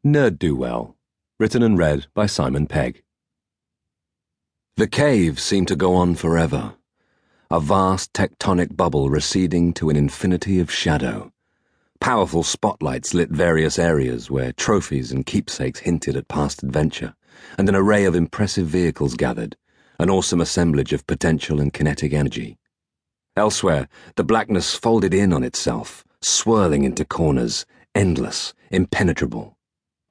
Ne'er-do-well, written and read by Simon Pegg. The cave seemed to go on forever, a vast tectonic bubble receding to an infinity of shadow. Powerful spotlights lit various areas where trophies and keepsakes hinted at past adventure, and an array of impressive vehicles gathered, an awesome assemblage of potential and kinetic energy. Elsewhere, the blackness folded in on itself, swirling into corners, endless, impenetrable,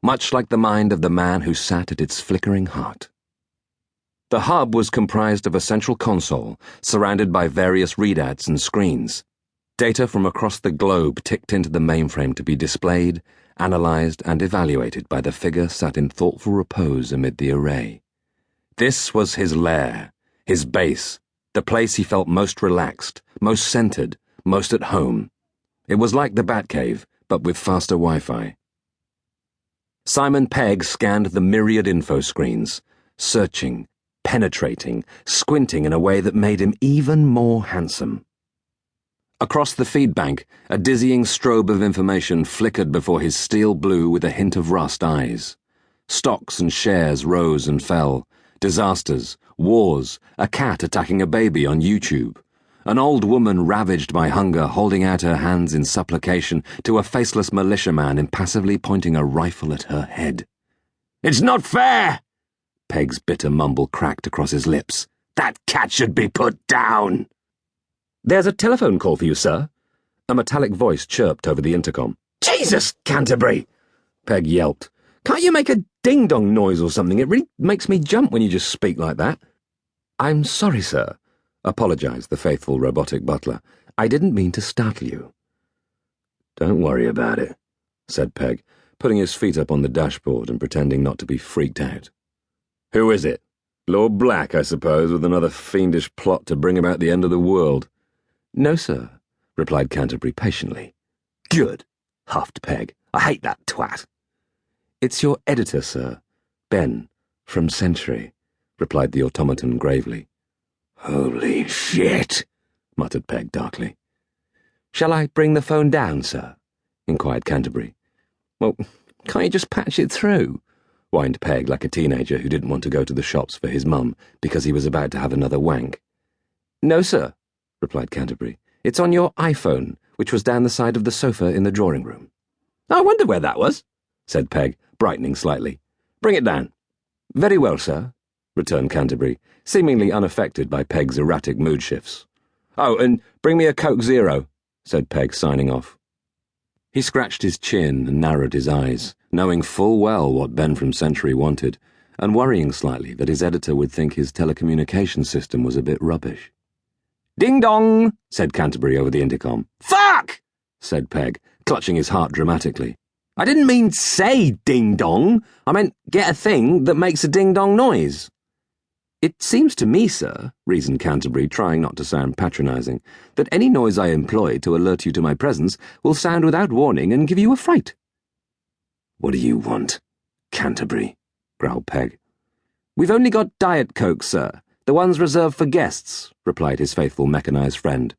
much like the mind of the man who sat at its flickering heart. The hub was comprised of a central console surrounded by various readouts and screens. Data from across the globe ticked into the mainframe to be displayed, analyzed, and evaluated by the figure sat in thoughtful repose amid the array. This was his lair, his base, the place he felt most relaxed, most centered, most at home. It was like the Batcave, but with faster Wi-Fi. Simon Pegg scanned the myriad info screens, searching, penetrating, squinting in a way that made him even more handsome. Across the feed bank, a dizzying strobe of information flickered before his steel blue with a hint of rust eyes. Stocks and shares rose and fell, disasters, wars, a cat attacking a baby on YouTube, an old woman ravaged by hunger holding out her hands in supplication to a faceless militiaman impassively pointing a rifle at her head. "It's not fair!" Pegg's bitter mumble cracked across his lips. "That cat should be put down!" "There's a telephone call for you, sir," a metallic voice chirped over the intercom. "Jesus, Canterbury!" Pegg yelped. "Can't you make a ding-dong noise or something? It really makes me jump when you just speak like that." "I'm sorry, sir," apologized the faithful robotic butler. "I didn't mean to startle you." "Don't worry about it," said Pegg, putting his feet up on the dashboard and pretending not to be freaked out. "Who is it? Lord Black, I suppose, with another fiendish plot to bring about the end of the world." "No, sir," replied Canterbury patiently. "Good," huffed Pegg. "I hate that twat." "It's your editor, sir, Ben, from Century," replied the automaton gravely. "Holy shit," muttered Pegg darkly. "Shall I bring the phone down, sir?" inquired Canterbury. "Well, can't you just patch it through?" whined Pegg like a teenager who didn't want to go to the shops for his mum because he was about to have another wank. "No, sir," replied Canterbury. "It's on your iPhone, which was down the side of the sofa in the drawing room." "I wonder where that was," said Pegg, brightening slightly. "Bring it down." "Very well, sir," returned Canterbury, seemingly unaffected by Pegg's erratic mood shifts. "Oh, and bring me a Coke Zero," said Pegg, signing off. He scratched his chin and narrowed his eyes, knowing full well what Ben from Century wanted, and worrying slightly that his editor would think his telecommunication system was a bit rubbish. "Ding-dong," said Canterbury over the intercom. "Fuck!" said Pegg, clutching his heart dramatically. "I didn't mean say ding-dong. I meant get a thing that makes a ding-dong noise." "It seems to me, sir," reasoned Canterbury, trying not to sound patronizing, "that any noise I employ to alert you to my presence will sound without warning and give you a fright." "What do you want, Canterbury?" growled Pegg. "We've only got Diet Coke, sir. The ones reserved for guests," replied his faithful mechanized friend.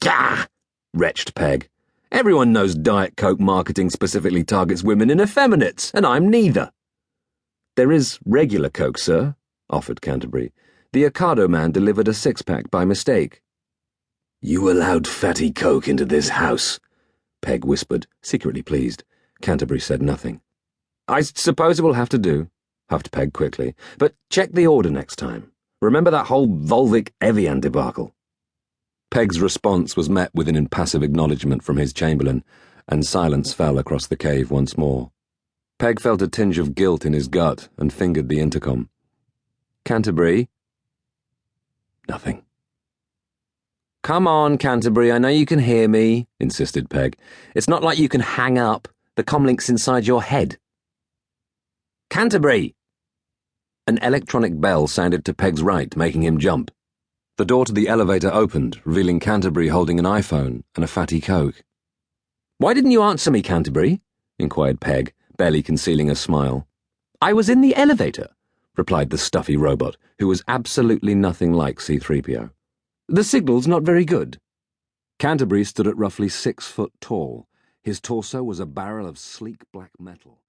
"Gah!" retched Pegg. "Everyone knows Diet Coke marketing specifically targets women and effeminates, and I'm neither." "There is regular Coke, sir," offered Canterbury. "The Ocado man delivered a six-pack by mistake." "You allowed Fatty Coke into this house?" Pegg whispered, secretly pleased. Canterbury said nothing. "I suppose it will have to do," huffed Pegg quickly. "But check the order next time. Remember that whole Volvic Evian debacle." Pegg's response was met with an impassive acknowledgement from his chamberlain, and silence fell across the cave once more. Pegg felt a tinge of guilt in his gut and fingered the intercom. "Canterbury?" Nothing. "Come on, Canterbury, I know you can hear me," insisted Pegg. "It's not like you can hang up. The comlink's inside your head." "Canterbury!" An electronic bell sounded to Pegg's right, making him jump. The door to the elevator opened, revealing Canterbury holding an iPhone and a Fatty Coke. "Why didn't you answer me, Canterbury?" inquired Pegg, barely concealing a smile. "I was in the elevator," replied the stuffy robot, who was absolutely nothing like C-3PO. "The signal's not very good." Canterbury stood at roughly 6 foot tall. His torso was a barrel of sleek black metal.